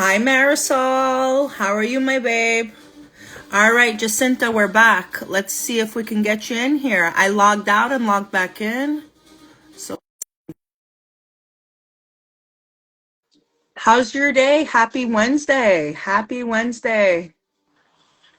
Hi, Marisol. How are you, my babe? All right, Jacinta, we're back. Let's see if we can get you in here. I logged out and logged back in. So, how's your day? Happy Wednesday. Happy Wednesday.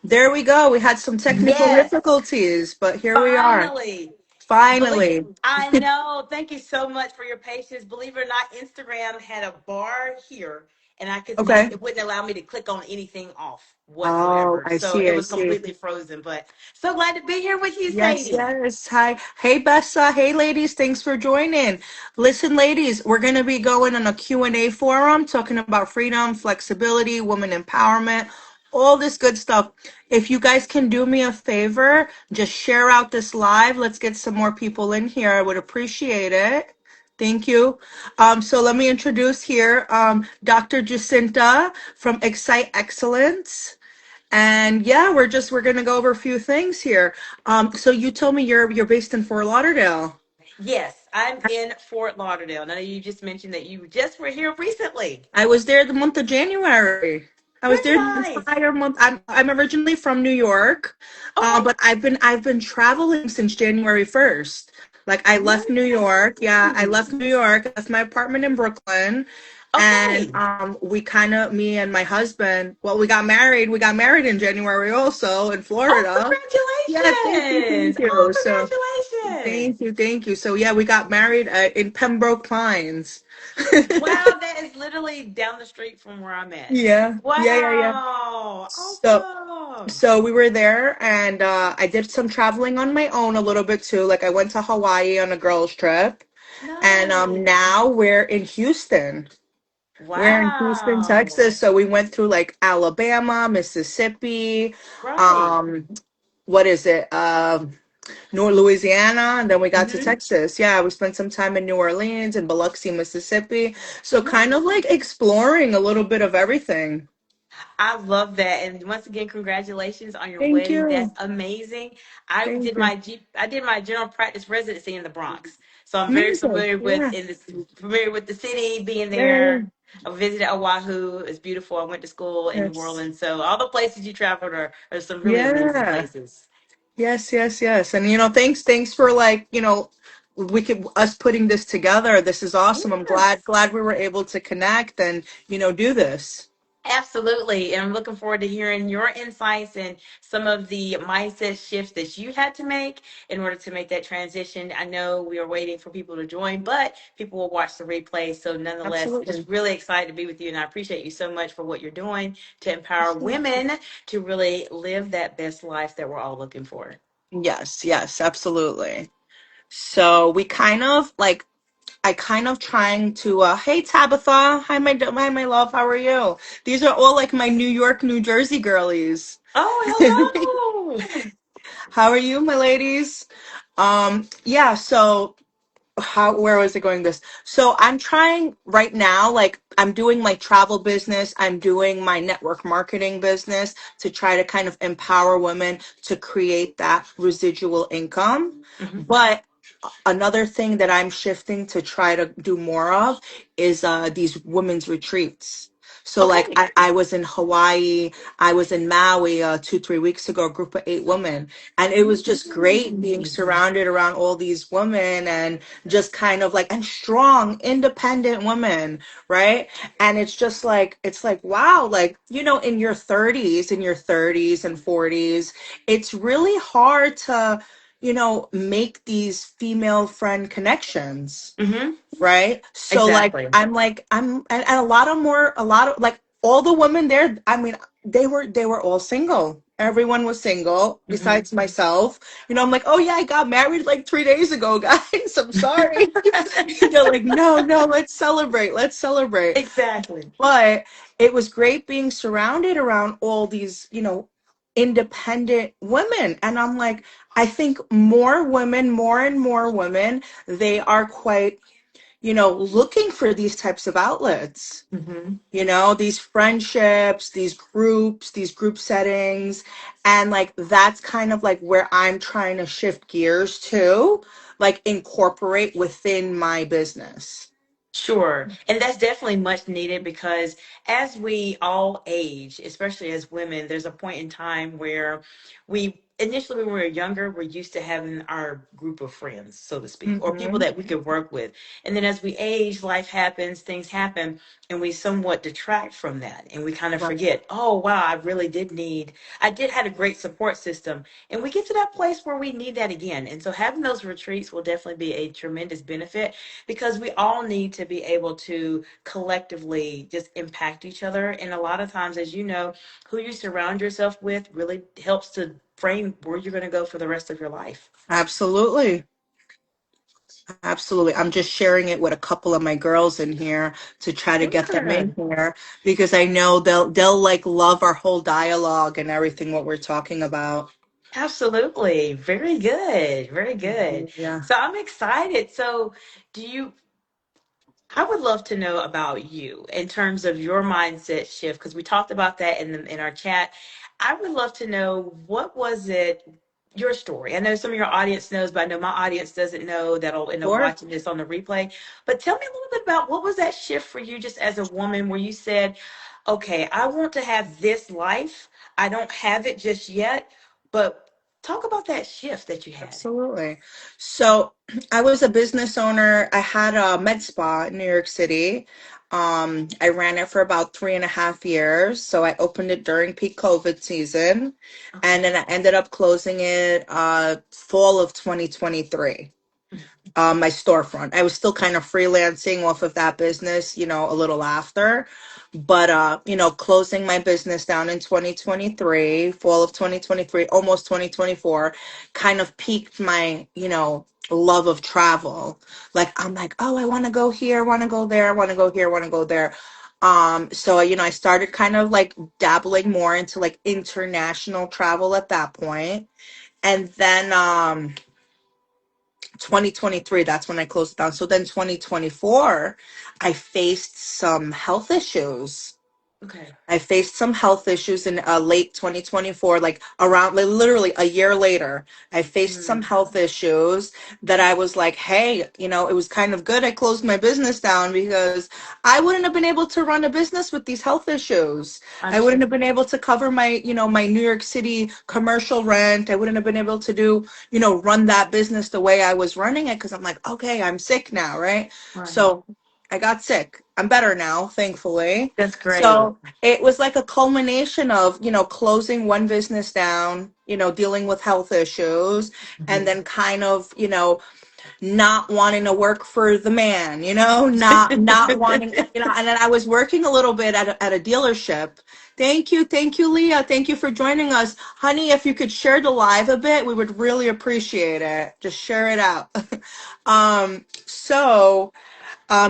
There we go. We had some technical Yes, difficulties, but here we are. finally. Finally. I know. Thank you so much for your patience. Believe it or not, Instagram had a bar here, and I could not. Okay. It wouldn't allow me to click on anything off Oh, whatsoever. I So see. it I was see. completely frozen. But so glad to be here with you, Yes, Sadie. yes. Hi. Hey, Bessa. Hey, ladies. Thanks for joining. Listen, ladies, we're going to be going on a Q&A forum talking about freedom, flexibility, woman empowerment, all this good stuff. If you guys can do me a favor, just share out this live. Let's get some more people in here. I would appreciate it. Thank you. So let me introduce here Dr. Jacinta from Excite Excellence. And yeah, we're gonna go over a few things here. So you told me you're based in Fort Lauderdale. Yes, I'm in Fort Lauderdale. Now you just mentioned that you just were here recently. I was there the month of January. I was Very there the nice. entire month. I'm originally from New York, Okay, but I've been traveling since January 1st. Like I left very New York. Yeah, I left nice. New York. I left my apartment in Brooklyn, and Okay. we kind of me and my husband. Well, we got married. We got married in January also in Oh, Florida. Yeah, thank you, thank congratulations. you. So Oh, congratulations. thank you, thank you. So yeah, we got married in Pembroke Pines. Wow, that is literally down the street from where I'm at. Yeah, yeah, yeah, yeah. Wow, So awesome. So we were there, and I did some traveling on my own a little bit too. Like I went to Hawaii on a girls' trip, and Nice. now we're in Houston. We're in Houston, Wow. Texas. So we went through like Alabama, Mississippi, Right. um, what is it? North Louisiana, and then we got to Hmm. Texas. Yeah, we spent some time in New Orleans and Biloxi, Mississippi. So kind of like Nice. exploring a little bit of everything. I love that. And once again, congratulations on your Thank wedding. That's you. amazing. I Thank did you. I did my general practice residency in the Bronx. So I'm very Amazing. Yeah. familiar with the city, being Yeah, yeah, there. I visited Oahu. It's beautiful. I went to school in New yes. Orleans. So all the places you traveled are some really amazing Yeah. places. Yes, yes, yes. And thanks for like, we could us putting this together. This is awesome. I'm glad Yes. glad we were able to connect and, do this. Absolutely. And I'm looking forward to hearing your insights and some of the mindset shifts that you had to make in order to make that transition. I know we are waiting for people to join, but people will watch the replay. So, nonetheless, just Absolutely. really excited to be with you. And I appreciate you so much for what you're doing to empower women to really live that best life that we're all looking for. Yes, yes, absolutely. So we kind of like I kind of trying to hey Tabitha, hi my love, how are you? These are all like my New York, New Jersey girlies. Oh, hello. How are you, my ladies? Yeah, so where was it going this? So I'm trying right now, like I'm doing my travel business, I'm doing my network marketing business to try to kind of empower women to create that residual income. Mhm. But another thing that I'm shifting to try to do more of is these women's retreats. So like Okay. I was in Hawaii, I was in Maui 2, 3 weeks ago, a group of 8 women, and it was just great being Mm. surrounded around all these women and just kind of like and strong, independent women, right? And it's like wow, like in your 30s and 40s, it's really hard to make these female friend connections, Hmm. right? So like Exactly. and a lot of like all the women there, I mean, they were all single. Everyone was single Hmm. besides myself. I'm like, oh yeah, I got married like 3 days ago, guys. I'm sorry. They're like, no, no, let's celebrate. Exactly. But it was great being surrounded around all these, independent women. And I'm like, I think more women, more and more women, they are quite, looking for these types of outlets. Hmm. These friendships, these group settings. And like that's kind of like where I'm trying to shift gears to, like incorporate within my business. Sure. And that's definitely much needed because as we all age, especially as women, there's a point in time where we initially, when we were younger, we're used to having our group of friends, so to speak, or people Hmm. that we could work with. And then as we age, life happens, things happen, and we somewhat detract from that. And we kind of Right. forget, oh, wow, I did had a great support system. And we get to that place where we need that again. And so having those retreats will definitely be a tremendous benefit because we all need to be able to collectively just impact each other. And a lot of times, as you know, who you surround yourself with really helps to frame where you're going to go for the rest of your life. Absolutely. Absolutely. I'm just sharing it with a couple of my girls in here to try to get them in Sure. here because I know they'll like love our whole dialogue and everything what we're talking about. Absolutely. Very good. Very good. Yeah. So I'm excited. So, do you I would love to know about you in terms of your mindset shift because we talked about that in our chat. I would love to know what was it your story. I know some of your audience knows, but I know my audience doesn't know that'll end up Sure. watching this on the replay. But tell me a little bit about what was that shift for you just as a woman where you said, "Okay, I want to have this life. I don't have it just yet." But talk about that shift that you had. Absolutely. So I was a business owner. I had a med spa in New York City. I ran it for about 3.5 years. So I opened it during peak COVID season, and Okay. then I ended up closing it fall of 2023. My storefront. I was still kind of freelancing off of that business, a little after. But closing my business down in 2023, fall of 2023, almost 2024, kind of piqued my, love of travel. Like I'm like, oh, I want to go here, I want to go there, I want to go here, I want to go there. So I started kind of like dabbling more into like international travel at that point. And then 2023, that's when I closed it down. So then 2024, I faced some health issues. Okay. I faced some health issues in late 2024, like around like, literally a year later. I faced some Mm, health issues that I was like, hey, it was kind of good. I closed my business down because I wouldn't have been able to run a business with these health issues. I wouldn't have understood. been able to cover my New York City commercial rent. I wouldn't have been able to run that business the way I was running it because I'm like, okay, I'm sick now, right? Right. So I got sick. I'm better now, thankfully. That's great. So it was like a culmination of closing one business down, dealing with health issues, and Mhm. then kind of not wanting to work for the man, not wanting, and then I was working a little bit at a dealership. Thank you, Leah, thank you for joining us, honey. If you could share the live a bit, we would really appreciate it. Just share it out.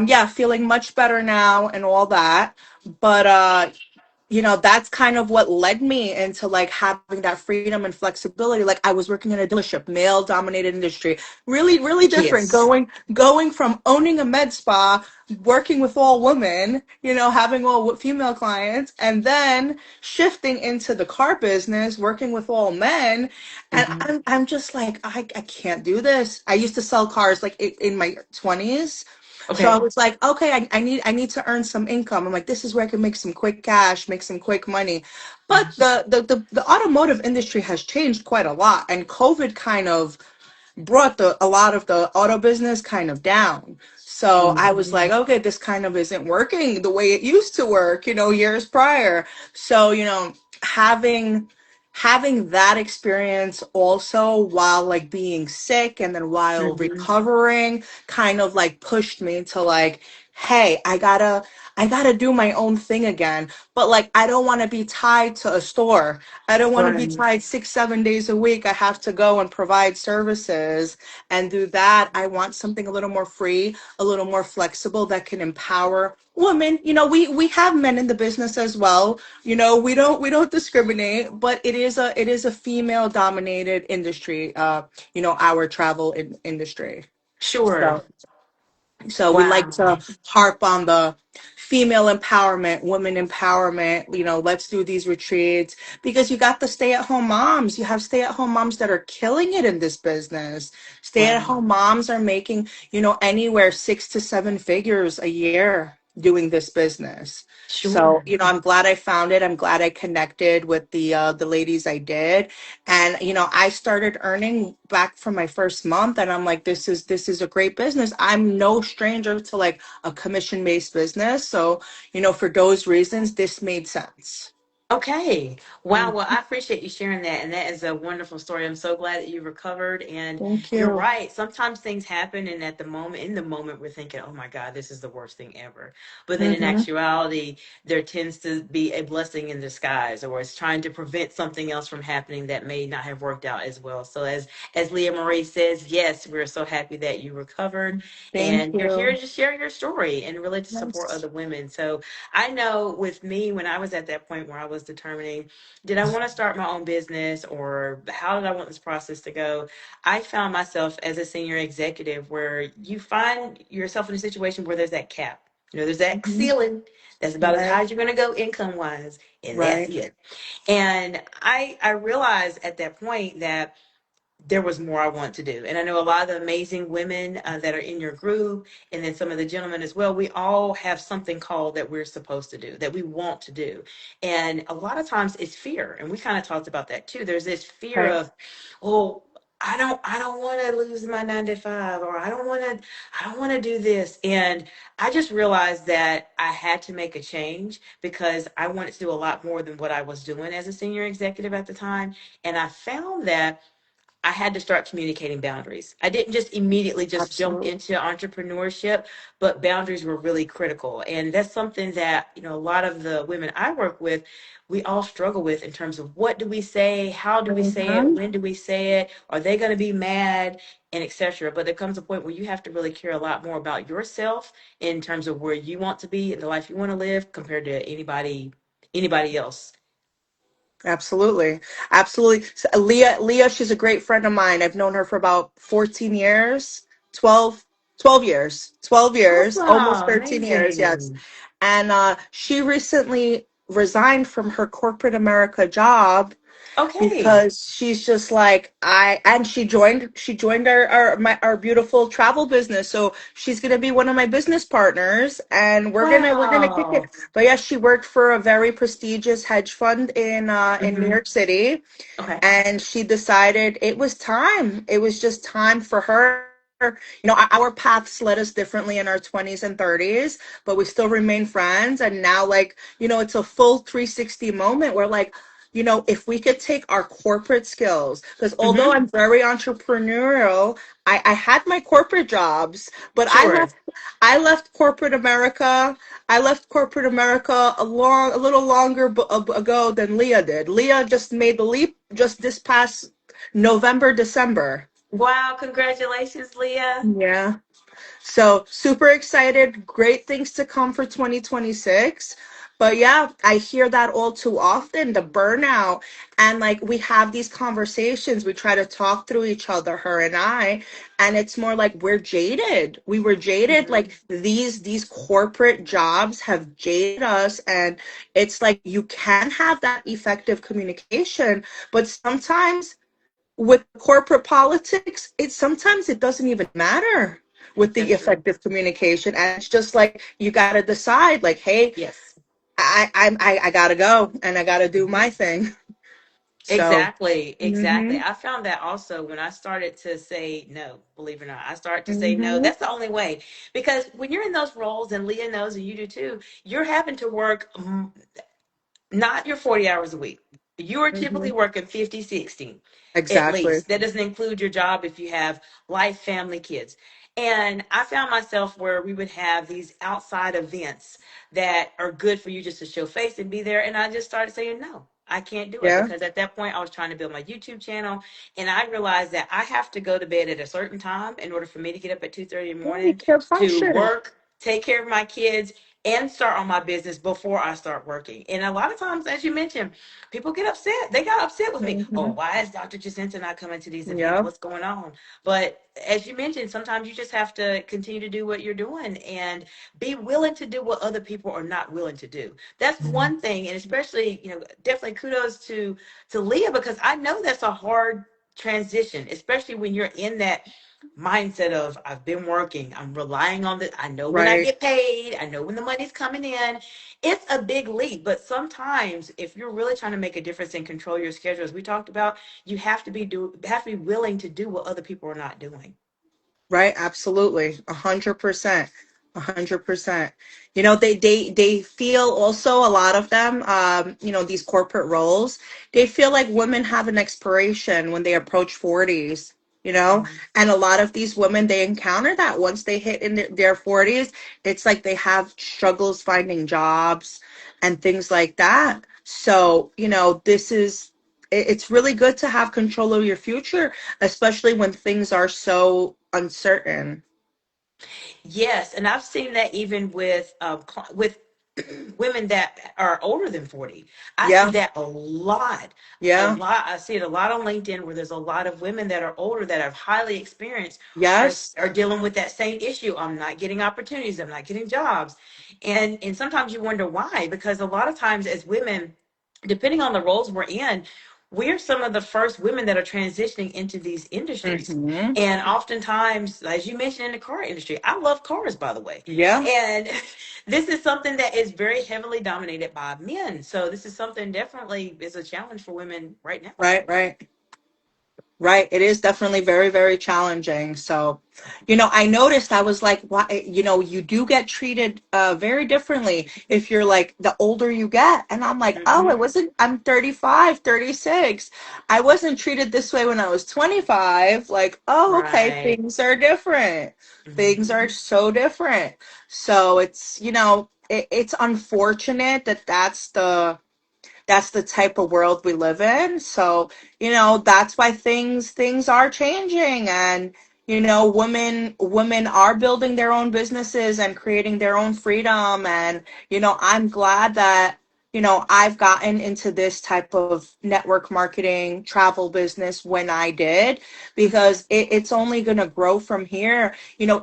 Yeah, feeling much better now and all that. But that's kind of what led me into like having that freedom and flexibility. Like I was working in a dealership, male dominated industry, really, really different. Yes. Going from owning a med spa, working with all women, having all female clients, and then shifting into the car business, working with all men. And Hmm. I'm just like, I can't do this. I used to sell cars like in my 20s. So I Okay. was like, okay, I need to earn some income. I'm like, this is where I can make some quick cash, make some quick money. But Mhm. the automotive industry has changed quite a lot, and COVID kind of brought a lot of the auto business kind of down. So I was like, Mhm. okay, this kind of isn't working the way it used to work, years prior. So, having that experience also while like being sick and then while Mhm. recovering kind of like pushed me to like, hey, I gotta do my own thing again. But like I don't want to be tied to a store. I don't want to be Right. tied 6, 7 days a week. I have to go and provide services and do that. I want something a little more free, a little more flexible that can empower women. We have men in the business as well. We don't discriminate, but it is a female dominated industry. Our travel industry. Sure. So So we like to Wow. harp on the female empowerment, women empowerment. Let's do these retreats because you got the stay at home moms. You have stay at home moms that are killing it in this business. Stay at Wow. home moms are making, anywhere 6 to 7 figures a year doing this business. So, Sure. I'm glad I found it. I'm glad I connected with the ladies I did. And I started earning back from my first month, and I'm like, this is a great business. I'm no stranger to like a commission based business. So, for those reasons, this made sense. Okay. Wow. Mm. Well, I appreciate you sharing that. And that is a wonderful story. I'm so glad that you recovered. And Thank you're you. right. Sometimes things happen. And in the moment, we're thinking, oh my God, this is the worst thing ever. But then in Hmm. actuality, there tends to be a blessing in disguise, or it's trying to prevent something else from happening that may not have worked out as well. So as Leah Marie says, yes, we're so happy that you recovered Thank and you're here you. to share your story and really to support Yes. other women. So I know with me, when I was at that point where I was determining, did I want to start my own business or how did I want this process to go? I found myself as a senior executive where you find yourself in a situation where there's that cap. There's that Hmm. ceiling. That's about as Right. high as you're going to go income wise, and that's Right. it. And I realized at that point that there was more I want to do. And I know a lot of the amazing women that are in your group, and then some of the gentlemen as well. We all have something called that we're supposed to do, that we want to do. And a lot of times it's fear. And we kind of talked about that too. There's this fear Right. of, oh, I don't want to lose my 9 to 5, or I don't want to do this. And I just realized that I had to make a change because I wanted to do a lot more than what I was doing as a senior executive at the time. And I found that I had to start communicating boundaries. I didn't just immediately just jump Absolutely. into entrepreneurship, but boundaries were really critical. And that's something that, a lot of the women I work with, we all struggle with in terms of what do we say, how do we say it, Hmm. when do we say it, are they going to be mad, and etc. But there comes a point where you have to really care a lot more about yourself in terms of where you want to be and the life you want to live compared to anybody else. Absolutely. Absolutely. So, Leah, she's a great friend of mine. I've known her for about 14 years, 12, 12 years, 12 years, almost Awesome. 13 years. Yes. Amazing. And she recently resigned from her corporate America job Okay. because she's just like and she joined our beautiful travel business, so she's going to be one of my business partners, and we're going to kick it. Wow. But yeah, she worked for a very prestigious hedge fund in New Hmm. York City, Okay. and she decided it was time. It was just time for her. Our paths led us differently in our 20s and 30s, but we still remain friends. And now, like, it's a full 360 moment where, like, if we could take our corporate skills, because although Hmm. I'm very entrepreneurial, I had my corporate jobs, but I Sure. left. I left corporate America. I left corporate America a little longer ago than Leah did. Leah just made the leap just this past November, December. Wow. Congratulations, Leah. Yeah. So super excited. Great things to come for 2026. But yeah, I hear that all too often, the burnout. And like we have these conversations, we try to talk through each other, her and I, and it's more like we're jaded. We were jaded. Hmm. Like these corporate jobs have jaded us. And it's like you can have that effective communication, but sometimes with corporate politics, it doesn't even matter with the That's true. effective communication, and it's just like you got to decide, like, hey, Yes. I gotta go and I gotta do Hmm. my thing. So, Exactly. Exactly. hmm I found that also when I started to say no, believe it or not. I started to say no. hmm That's the only way. Because when you're in those roles, and Leah knows, and you do too, you're having to work not your 40 hours a week. You are typically hmm working 50, 60 at exactly. least. That doesn't include your job if you have life, family, kids. And I found myself where we would have these outside events that are good for you just to show face and be there. And I just started saying, no, I can't do it Yeah. because at that point I was trying to build my YouTube channel and I realized that I have to go to bed at a certain time in order for me to get up at 2:30 in the Yeah, you morning can't to function. work, take care of my kids, and start on my business before I start working. And a lot of times, as you mentioned, people get upset. They got upset with me. Oh, Hmm. why is Dr. Jacinta not coming to these events? Yep. What's going on? But as you mentioned, sometimes you just have to continue to do what you're doing and be willing to do what other people are not willing to do. That's one thing. And especially, definitely kudos to Leah, because I know that's a hard transition, especially when you're in that mindset of I've been working, I'm relying on the I know when I Right. get paid, I know when the money's coming in. It's a big leap, but sometimes if you're really trying to make a difference and control your schedule, as we talked about, you have to be willing to do what other people are not doing. Right, absolutely. 100%. 100%. They feel also, a lot of them, these corporate roles, they feel like women have an expiration when they approach 40s, you know? Mhm. And a lot of these women, they encounter that once they hit in their 40s, it's like they have struggles finding jobs and things like that. So, it's really good to have control of your future, especially when things are so uncertain. Yes, and I've seen that even with women that are older than 40. I see Yeah, that a lot. A yeah, lot. I see it a lot on LinkedIn where there's a lot of women that are older that have highly experienced yes. are dealing with that same issue. I'm not getting opportunities, I'm not getting jobs. And sometimes you wonder why, because a lot of times as women, depending on the roles we're in, we're some of the first women that are transitioning into these industries. Hmm. And oftentimes, as you mentioned in the car industry, I love cars, by the way. Yeah, And this is something that is very heavily dominated by men. So this is something definitely is a challenge for women right now. right, right. Right. It is definitely very, very challenging. So, I noticed, I was like, why, you do get treated very differently if you're like the older you get. And I'm like, oh, Hmm. I'm 35, 36. I wasn't treated this way when I was 25. Like, oh, okay, Right. things are different. Things Hmm. are so different. So it's unfortunate that that's the type of world we live in. So, that's why things are changing, and women are building their own businesses and creating their own freedom. And I'm glad that I've gotten into this type of network marketing travel business when I did, because it's only going to grow from here.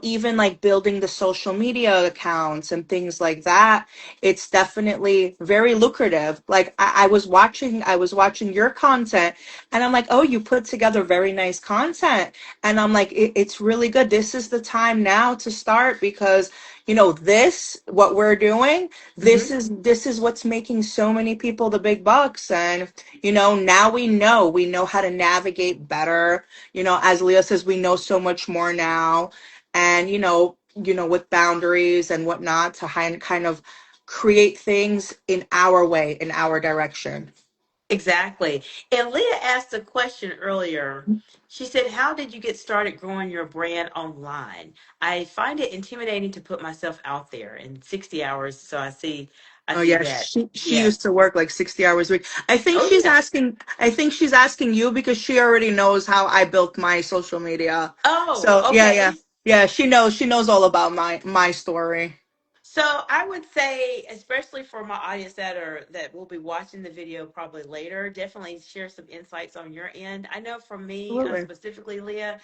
Even like building the social media accounts and things like that, it's definitely very lucrative. Like I was watching your content, and I'm like, oh, you put together very nice content. And I'm like, it's really good. This is the time now to start, because what we're doing, this Hmm. is this is what's making so many people the big bucks. And now we know how to navigate better. As Leah says, we know so much more now. And with boundaries and whatnot, to kind of create things in our way, in our direction. Exactly. And Leah asked a question earlier. She said, how did you get started growing your brand online? I find it intimidating to put myself out there in 60 hours. So I Oh see yeah, that. she Yeah. used to work like 60 hours a week. Oh yeah. I think she's asking you because she already knows how I built my social media. Oh, So yeah, yeah. okay. Yeah, she knows all about my story. So I would say, especially for my audience that will be watching the video probably later, definitely share some insights on your end. I know for me, Absolutely. specifically, Leah,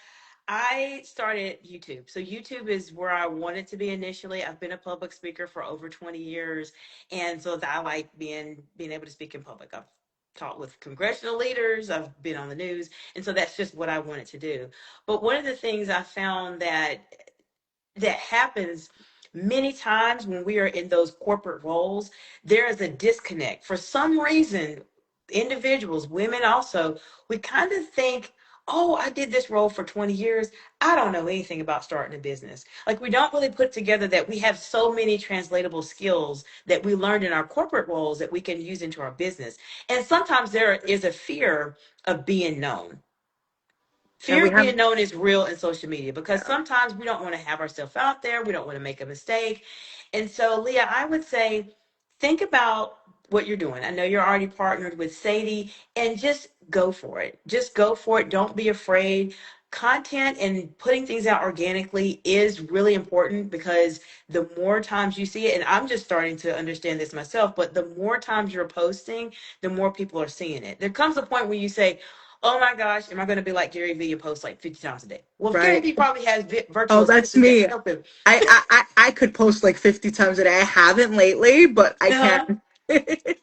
I started YouTube. So YouTube is where I wanted to be initially. I've been a public speaker for over 20 years, and so I like being able to speak in public. I've taught with congressional leaders. I've been on the news, and so that's just what I wanted to do. But one of the things I found that happens many times when we are in those corporate roles, there is a disconnect. For some reason, individuals, women also, we kind of think, oh, I did this role for 20 years. I don't know anything about starting a business. Like, we don't really put together that we have so many translatable skills that we learned in our corporate roles that we can use into our business. And sometimes there is a fear of being known. And Fear we of have being known is real in social media because sometimes we don't want to have ourselves out there. We don't want to make a mistake. And so, Leah, I would say think about what you're doing. I know you're already partnered with Sadie, and just go for it. Just go for it. Don't be afraid. content and putting things out organically is really important, because the more times you see it, and I'm just starting to understand this myself, but the more times you're posting, the more people are seeing it. There comes a point where you say, oh my gosh, am I going to be like Gary Vee and post like 50 times a day? Well, if Gary Right. Vee probably has Oh, virtual that's assistants that me. can help him. I could post like 50 times a day. I haven't lately, but I Uh-huh. can.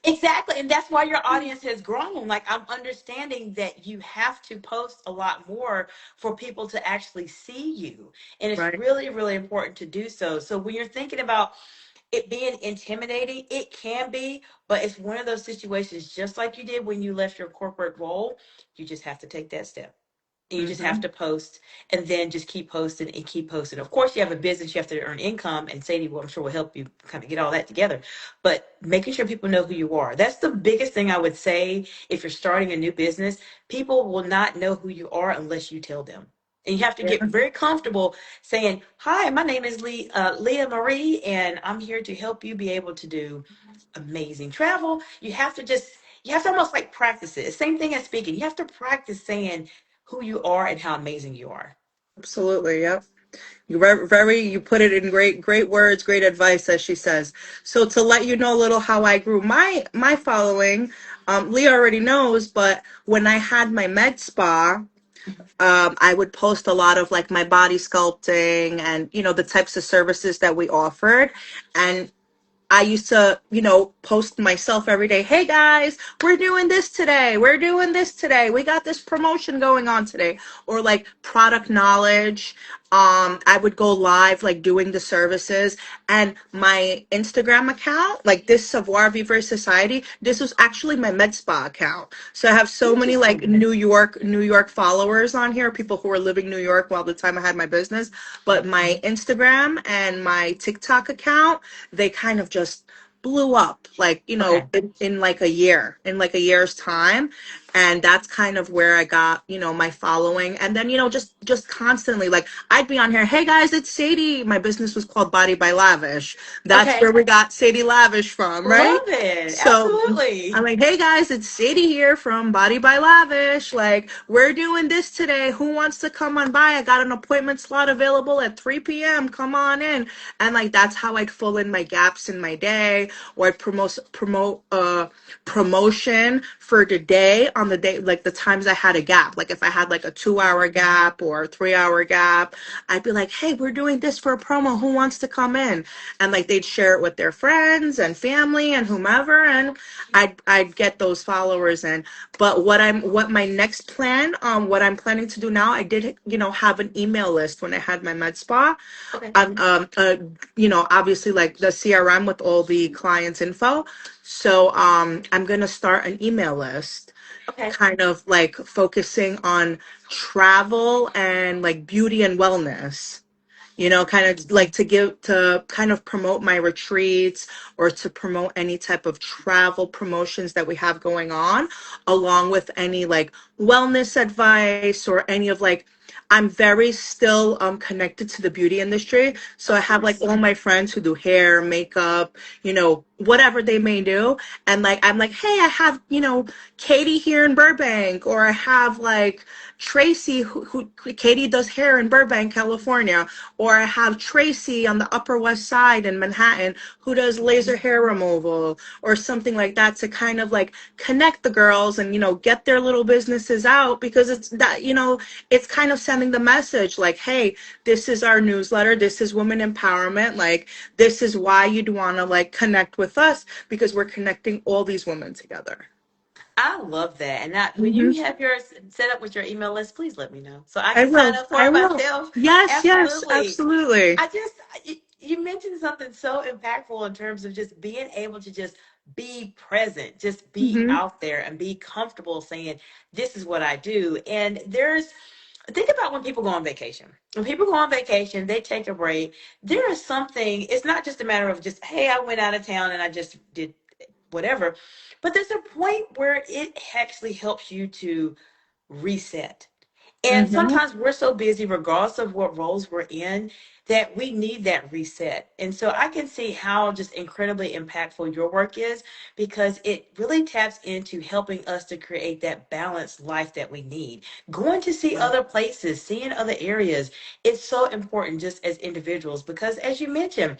Exactly. And that's why your audience has grown. Like, I'm understanding that you have to post a lot more for people to actually see you. And it's Right. really, really important to do so. So when you're thinking about it being intimidating, it can be, but it's one of those situations, just like you did when you left your corporate role. You just have to take that step. You just have Hmm. to post, and then just keep posting and keep posting. Of course, you have a business, you have to earn income, and Sadie will, I'm sure, will help you kind of get all that together. But making sure people know who you are. That's the biggest thing I would say. If you're starting a new business, people will not know who you are unless you tell them. And you have to get Yeah, very comfortable saying, hi, my name is Leah Marie, and I'm here to help you be able to do amazing travel. You have to almost like practice it. Same thing as speaking. You have to practice saying who you are and how amazing you are. absolutely. Yep. You put it in great words, great advice, as she says. So to let you know a little how I grew my following, Leah already knows, but when I had my med spa, I would post a lot of like my body sculpting and the types of services that we offered. And I used to, post myself every day. Hey guys, we're doing this today. We're doing this today. We got this promotion going on today. Or like product knowledge. I would go live like doing the services. And my Instagram account, like this Savoir Vivre Society, this was actually my med spa account. So I have so many like Interesting. New York followers on here, people who were living in New York while the time I had my business. But my Instagram and my TikTok account, they kind of just blew up like Okay. in like a year, in like a year's time. And that's kind of where I got my following. And then just constantly, like, I'd be on here, hey guys, it's Sadie. My business was called Body by Lavish. That's Okay. where we got Sadie Lavish from, right? Love it. So I'm Absolutely. like, hey guys, it's Sadie here from Body by Lavish. Like, we're doing this today. Who wants to come on by? I got an appointment slot available at 3 p.m. Come on in. And like that's how I'd fill in my gaps in my day, or I'd promote promotion for the day on the day, like the times I had a gap. Like if I had like a 2 hour gap or a 3 hour gap, I'd be like, hey, we're doing this for a promo. Who wants to come in? And like they'd share it with their friends and family and whomever, and I'd get those followers in. But what my next plan, what I'm planning to do now, I did have an email list when I had my med spa. Okay. Obviously like the CRM with all the clients info. So I'm gonna start an email list, Okay. kind of like focusing on travel and like beauty and wellness, kind of like to kind of promote my retreats, or to promote any type of travel promotions that we have going on, along with any like wellness advice, or any of like, I'm very still connected to the beauty industry. So I Of have like course. all my friends who do hair, makeup, whatever they may do. And like I'm like, hey, I have, Katie here in Burbank, or I have like Tracy who Katie does hair in Burbank, California, or I have Tracy on the Upper West Side in Manhattan who does laser hair removal, or something like that, to kind of like connect the girls and get their little businesses out, because it's that it's kind of sending the message like, hey, this is our newsletter, this is women empowerment, like this is why you'd want to like connect with us, because we're connecting all these women together. I love that. And that when Hmm. you have yours set up with your email list, please let me know so I I can sign will. up for I it will. myself. Yes, Absolutely. absolutely. I just you mentioned something so impactful in terms of just being able to just be present, just be Hmm. out there and be comfortable saying, this is what I do. And there's think about when people go on vacation. When people go on vacation, they take a break. There is something, it's not just a matter of just, hey, I went out of town and I just did whatever. But there's a point where it actually helps you to reset. And Mm-hmm. sometimes we're so busy, regardless of what roles we're in, that we need that reset. And so I can see how just incredibly impactful your work is, because it really taps into helping us to create that balanced life that we need. Going to see Yeah. other places, seeing other areas, it's so important just as individuals, because as you mentioned,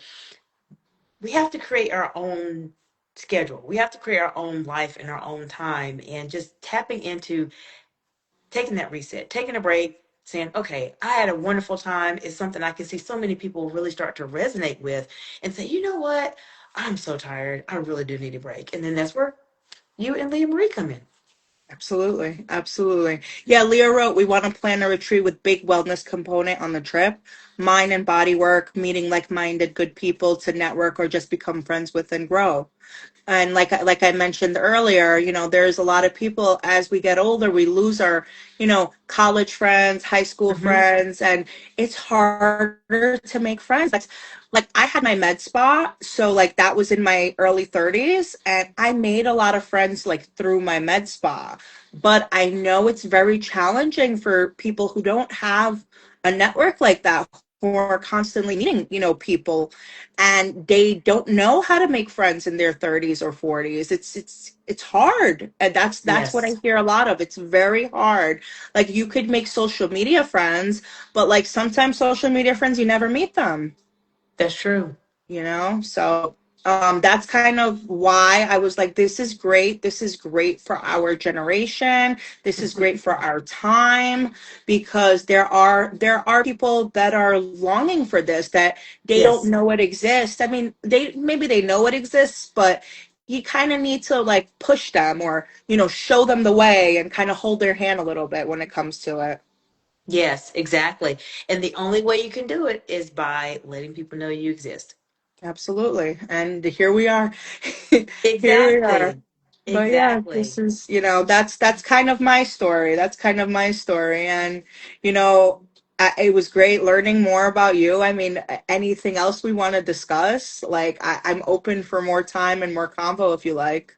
we have to create our own schedule. We have to create our own life in our own time, and just tapping into taking that reset, taking a break, saying, okay, I had a wonderful time is something I can see so many people really start to resonate with and say, you know what? I'm so tired. I really do need a break. And then that's where you and Leah Marie come in. Absolutely. Absolutely. Yeah, Leah wrote, we want to plan a retreat with big wellness component on the trip. Mind and body work, meeting like-minded good people to network or just become friends with and grow. And like I mentioned earlier, there's a lot of people as we get older, we lose our, college friends, high school Hmm. friends, and it's harder to make friends. Like I had my med spa, so like that was in my early 30s, and I made a lot of friends like through my med spa. But I know it's very challenging for people who don't have a network like that, who are constantly meeting, people, and they don't know how to make friends in their 30s or 40s. It's hard, and that's what I Yes, hear a lot of. It's very hard. Like you could make social media friends, but like sometimes social media friends, you never meet them, that's true. so that's kind of why I was like, this is great, this is great for our generation, this is great for our time, because there are people that are longing for this, that they don't Yes. know it exists. I mean, they know it exists, but you kind of need to like push them, or show them the way, and kind of hold their hand a little bit when it comes to it. Yes, exactly. And the only way you can do it is by letting people know you exist. Absolutely. And here we are. Here we are. Exactly. But yeah, this Exactly. is, that's kind of my story. That's kind of my story. And, you know, it was great learning more about you. I mean, anything else we want to discuss? Like, I'm open for more time and more convo if you like.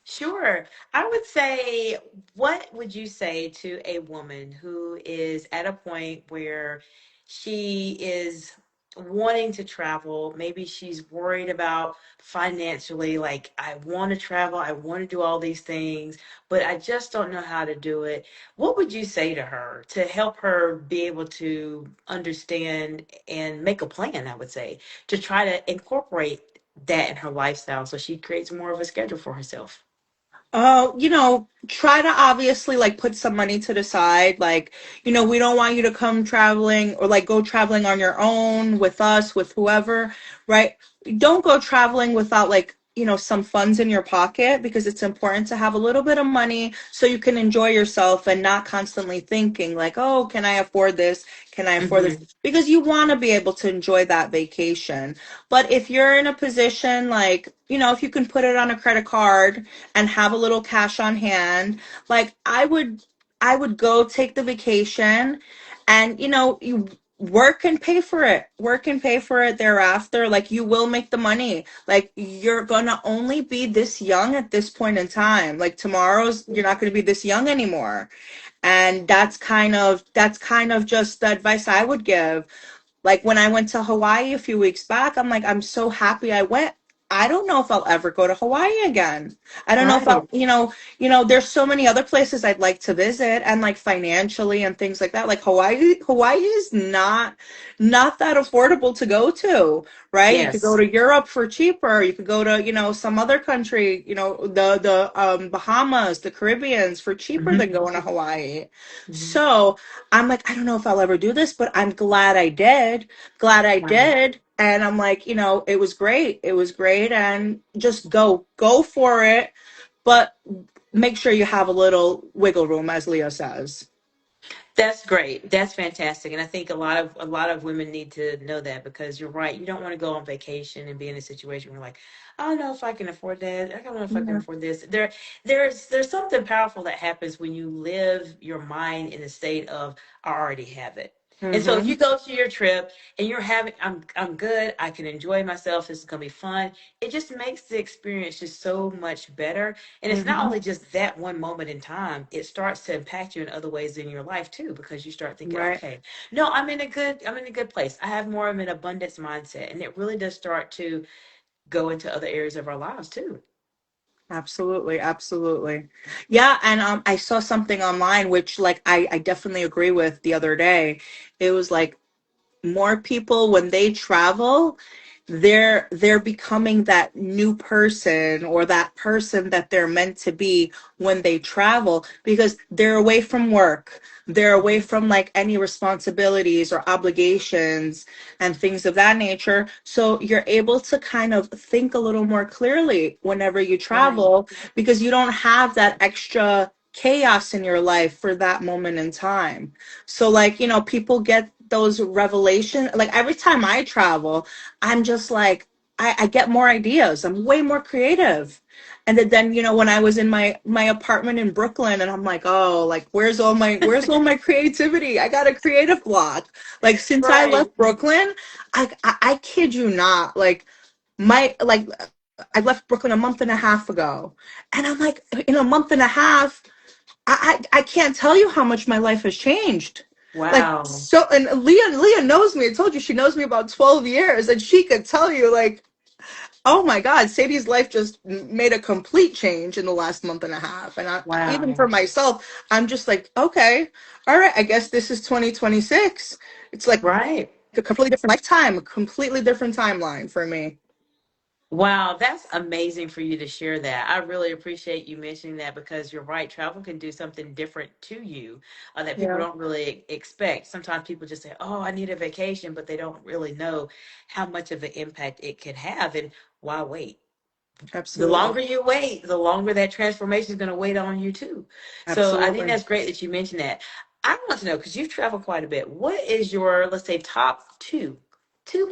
Sure. I would say, what would you say to a woman who is at a point where she is wanting to travel? Maybe she's worried about financially, like, I want to travel, I want to do all these things, but I just don't know how to do it. What would you say to her to help her be able to understand and make a plan, I would say, to try to incorporate that in her lifestyle so she creates more of a schedule for herself? Oh, try to obviously like put some money to the side. Like, we don't want you to come traveling or like go traveling on your own with us, with whoever, right? Don't go traveling without like, some funds in your pocket, because it's important to have a little bit of money so you can enjoy yourself and not constantly thinking like, oh, can I afford this? Can I afford this? Hmm. Because you want to be able to enjoy that vacation. But if you're in a position like, if you can put it on a credit card and have a little cash on hand, like I would go take the vacation, and you work and pay for it, thereafter. Like you will make the money. Like you're gonna only be this young at this point in time. Like tomorrow's, you're not gonna be this young anymore. And that's kind of just the advice I would give. Like when I went to Hawaii a few weeks back, I'm like, I'm so happy I went. I don't know if I'll ever go to Hawaii again. I don't know if Right. there's so many other places I'd like to visit, and like financially and things like that. Like Hawaii is not that affordable to go to, right? You could go Yes. to Europe for cheaper. You could go to, some other country, the Bahamas, the Caribbeans for cheaper than Hmm. going to Hawaii. Hmm. So I'm like, I don't know if I'll ever do this, but I'm glad I did. Glad I Right. did. And I'm like, it was great. It was great. And just go for it. But make sure you have a little wiggle room, as Leo says. That's great. That's fantastic. And I think a lot of women need to know that, because you're right. You don't want to go on vacation and be in a situation where like, I don't know if I can afford that. I don't know if I can Yeah. afford this. There's something powerful that happens when you live your mind in a state of I already have it. And so if Mm-hmm. you go to your trip and you're having, I'm good, I can enjoy myself, this is gonna be fun. It just makes the experience just so much better. And it's not Mm-hmm. only just that one moment in time, it starts to impact you in other ways in your life too, because you start thinking, Right. okay, no, I'm in a good place. I have more of an abundance mindset. And it really does start to go into other areas of our lives too. Absolutely, absolutely. Yeah, and I saw something online which like I definitely agree with the other day. It was like more people when they travel, they're becoming that new person or that person that they're meant to be when they travel because they're away from work, they're away Mhm. from like any responsibilities or obligations and things of that nature, so you're able to kind of think a little more clearly whenever you Right. travel because you don't have that extra chaos in your life for that moment in time. So like, people get those revelation like every time I travel, I'm just like I get more ideas. I'm way more creative. And then, when I was in my apartment in Brooklyn and I'm like, oh, like where's all my creativity? I got a creative block. Like since I Right. left Brooklyn, I kid you not, like my like I left Brooklyn a month and a half ago. And I'm like, in a month and a half, I can't tell you how much my life has changed. Like Wow. so, and Leah knows me. I told you she knows me about 12 years, and she could tell you like, oh my God, Sadie's life just made a complete change in the last month and a half. And even for Wow. myself, I'm just like, okay, all right, I guess this is 2026. It's like Right. a completely different lifetime, a completely different timeline for me. Wow, that's amazing for you to share that. I really appreciate you mentioning that because you're right. Travel can do something different to you that people Yeah, don't really expect. Sometimes people just say, "Oh, I need a vacation," but they don't really know how much of an impact it can have. And why wait? The absolutely, longer you wait, the longer that transformation is going to wait on you too. So I think absolutely. that's great that you mentioned that. I want to know because you've traveled quite a bit. What is your, let's say, top two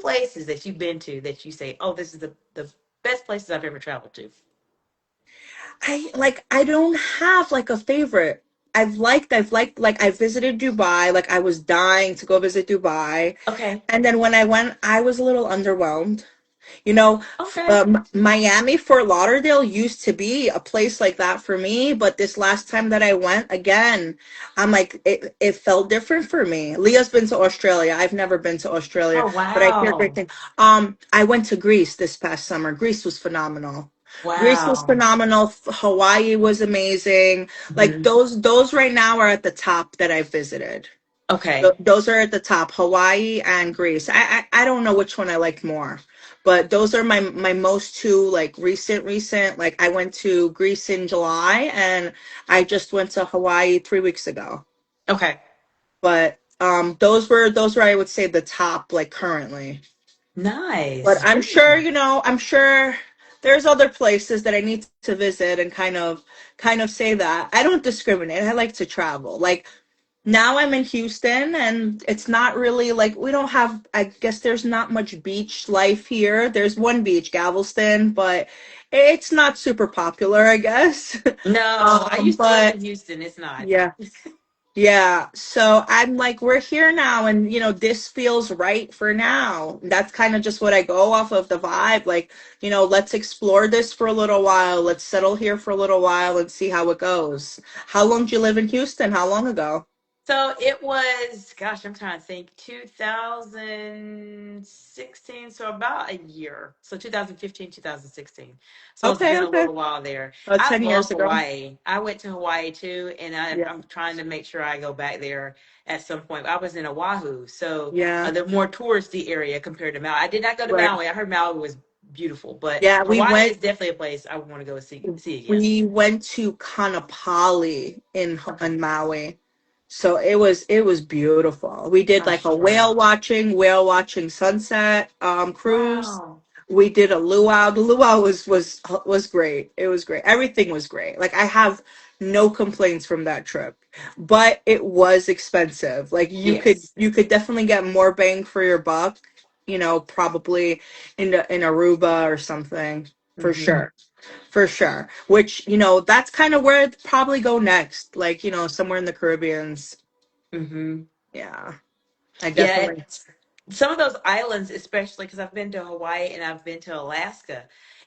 places that you've been to that you say, oh, this is the best places I've ever traveled to? I don't have like a favorite. I've liked like I visited Dubai, like I was dying to go visit Dubai. Okay. And then when I went, I was a little underwhelmed. You know, Okay. Miami, Fort Lauderdale used to be a place like that for me, but this last time that I went again, I'm like it felt different for me. Leah's been to Australia. I've never been to Australia, Oh, but I hear great wow. things. I went to Greece this past summer. Greece was phenomenal. Greece was Wow. phenomenal. Hawaii was amazing. Like Mhm. those right now are at the top that I've visited. Okay. Those are at the top, Hawaii and Greece. I don't know which one I like more, but those are my most two like recent. Like I went to Greece in July and I just went to Hawaii 3 weeks ago. Okay. But those were I would say the top like currently. But Nice. I'm Very sure, nice. I'm sure there's other places that I need to visit and kind of say that. I don't discriminate. I like to travel. Like now I'm in Houston and it's not really like we don't have, I guess there's not much beach life here. There's one beach, Galveston, but it's not super popular, I guess. No, I used to live But in Houston. It's not. yeah. Yeah, so I'm like, we're here now, and this feels right for now. That's kind of just what I go off of the vibe. Like, let's explore this for a little while. Let's settle here for a little while and see how it goes. How long did you live in Houston? How long ago? So it was, gosh, I'm trying to think, 2016, so about a year. So 2015, 2016. So it's Okay, been a okay. little while there. I 10 love years ago. Hawaii. I went to Hawaii too, and Yeah, I'm trying to make sure I go back there at some point. I was in Oahu, so yeah, the more touristy area compared to Maui. I did not go to right. Maui. I heard Maui was beautiful, but Yeah, Hawaii is definitely a place I want to go see again. we went to Kanapali in Okay. Maui. So it was beautiful. We did I'm like a sure. whale watching sunset cruise. Wow. We did a luau. The luau was great. It was great. Everything was great. Like I have no complaints from that trip. But it was expensive. Like you could Yes. you could definitely get more bang for your buck, probably in Aruba or something for Hmm. sure. For sure. Which, that's kind of where it'd probably go next. Like, somewhere in the Caribbeans. Hmm. Yeah. I Yeah, definitely. some of those islands, especially because I've been to Hawaii and I've been to Alaska,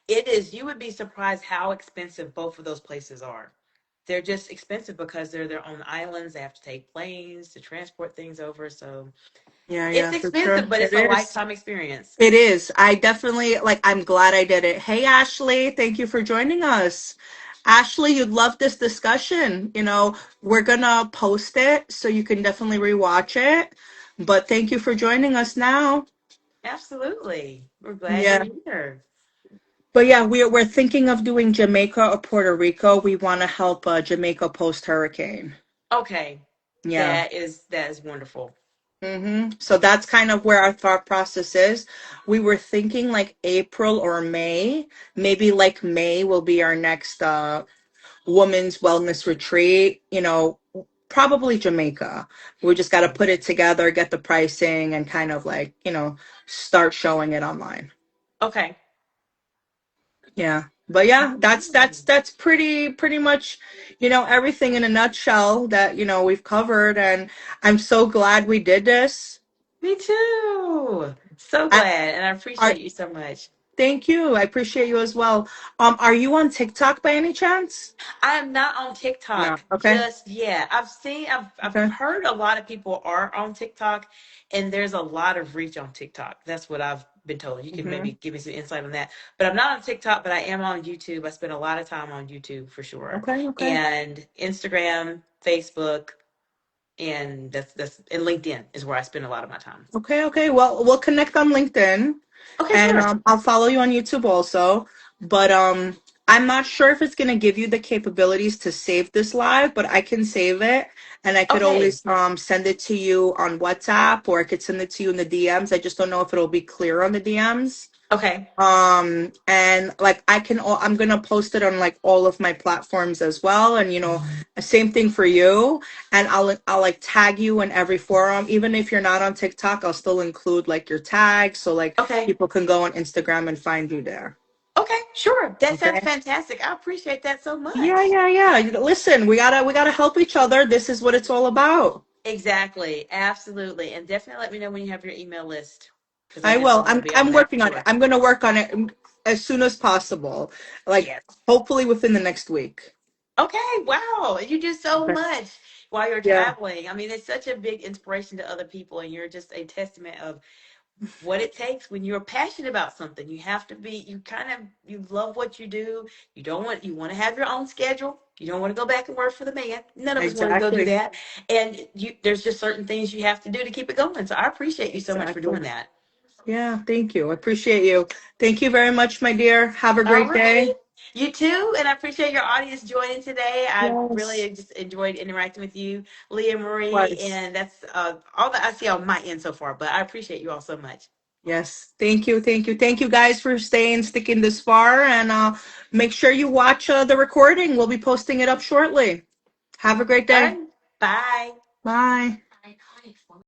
it is, you would be surprised how expensive both of those places are. They're just expensive because they're their own islands. They have to take planes to transport things over. So Yeah, it's yeah, for expensive, sure. but It it's a is. lifetime experience. It is. I definitely like I'm glad I did it. Hey Ashley, thank you for joining us. Ashley, you'd love this discussion. We're gonna post it so you can definitely rewatch it. But thank you for joining us now. Absolutely. We're glad you're Yeah. here. But yeah, we're thinking of doing Jamaica or Puerto Rico. We want to help Jamaica post hurricane. Okay. Yeah. That is wonderful. So that's kind of where our thought process is. We were thinking like April or May. Maybe like May will be our next women's wellness retreat. Probably Jamaica. We just got to put it together, get the pricing, and kind of like start showing it online. Okay. Yeah. But yeah, that's that's Alrighty. that's pretty much, everything in a nutshell that, we've covered, and I'm so glad we did this. Me too. So I, glad. And I are appreciate you so much. Thank you. I appreciate you as well. Are you on TikTok by any chance? I am not on No. TikTok Okay. just yet. I've Okay. heard a lot of people are on TikTok, and there's a lot of reach on TikTok. That's what I've been told. You can hmm maybe give me some insight on that. But I'm not on TikTok, but I am on YouTube. I spend a lot of time on YouTube for sure. Okay. Okay. And Instagram, Facebook, and that's and LinkedIn is where I spend a lot of my time. Okay. Okay. Well, we'll connect on LinkedIn, Okay, and sure. I'll follow you on YouTube also. But I'm not sure if it's gonna give you the capabilities to save this live, but I can save it, and I could Okay. always send it to you on WhatsApp, or I could send it to you in the DMs. I just don't know if it'll be clear on the DMs. Okay. And like I'm gonna post it on like all of my platforms as well, and same thing for you. And I'll like tag you in every forum, even if you're not on TikTok. I'll still include like your tag, so like Okay. people can go on Instagram and find you there. Okay, sure. That sounds Okay. fantastic. I appreciate that so Yeah, much. yeah, yeah. Listen, we gotta help each other. This is what it's all about. Exactly. Absolutely. And definitely let me know when you have your email list because I I will. definitely want to I'm be on I'm that for working on it. sure. I'm gonna work on it as soon as possible. Like Yes. hopefully within the next week. Okay. Wow. You do so Okay. much while you're Yeah. traveling. I mean, it's such a big inspiration to other people, and you're just a testament of what it takes when you're passionate about something. You have to be, you love what you do. You want to have your own schedule. You don't want to go back and work for the man. None of us want to go do Exactly. that. And there's just certain things you have to do to keep it going. So I appreciate you so much for Exactly. doing that. Yeah, thank you. I appreciate you. Thank you very much, my dear. Have a All great righty. day. You too. And I appreciate your audience joining today. I Yes. really just enjoyed interacting with you, Leah Marie. Was. And that's all that I see on my end so far. But I appreciate you all so much. Yes. Thank you. Thank you. Thank you guys for sticking this far, and make sure you watch the recording. We'll be posting it up shortly. Have a great All day. right. Bye. Bye.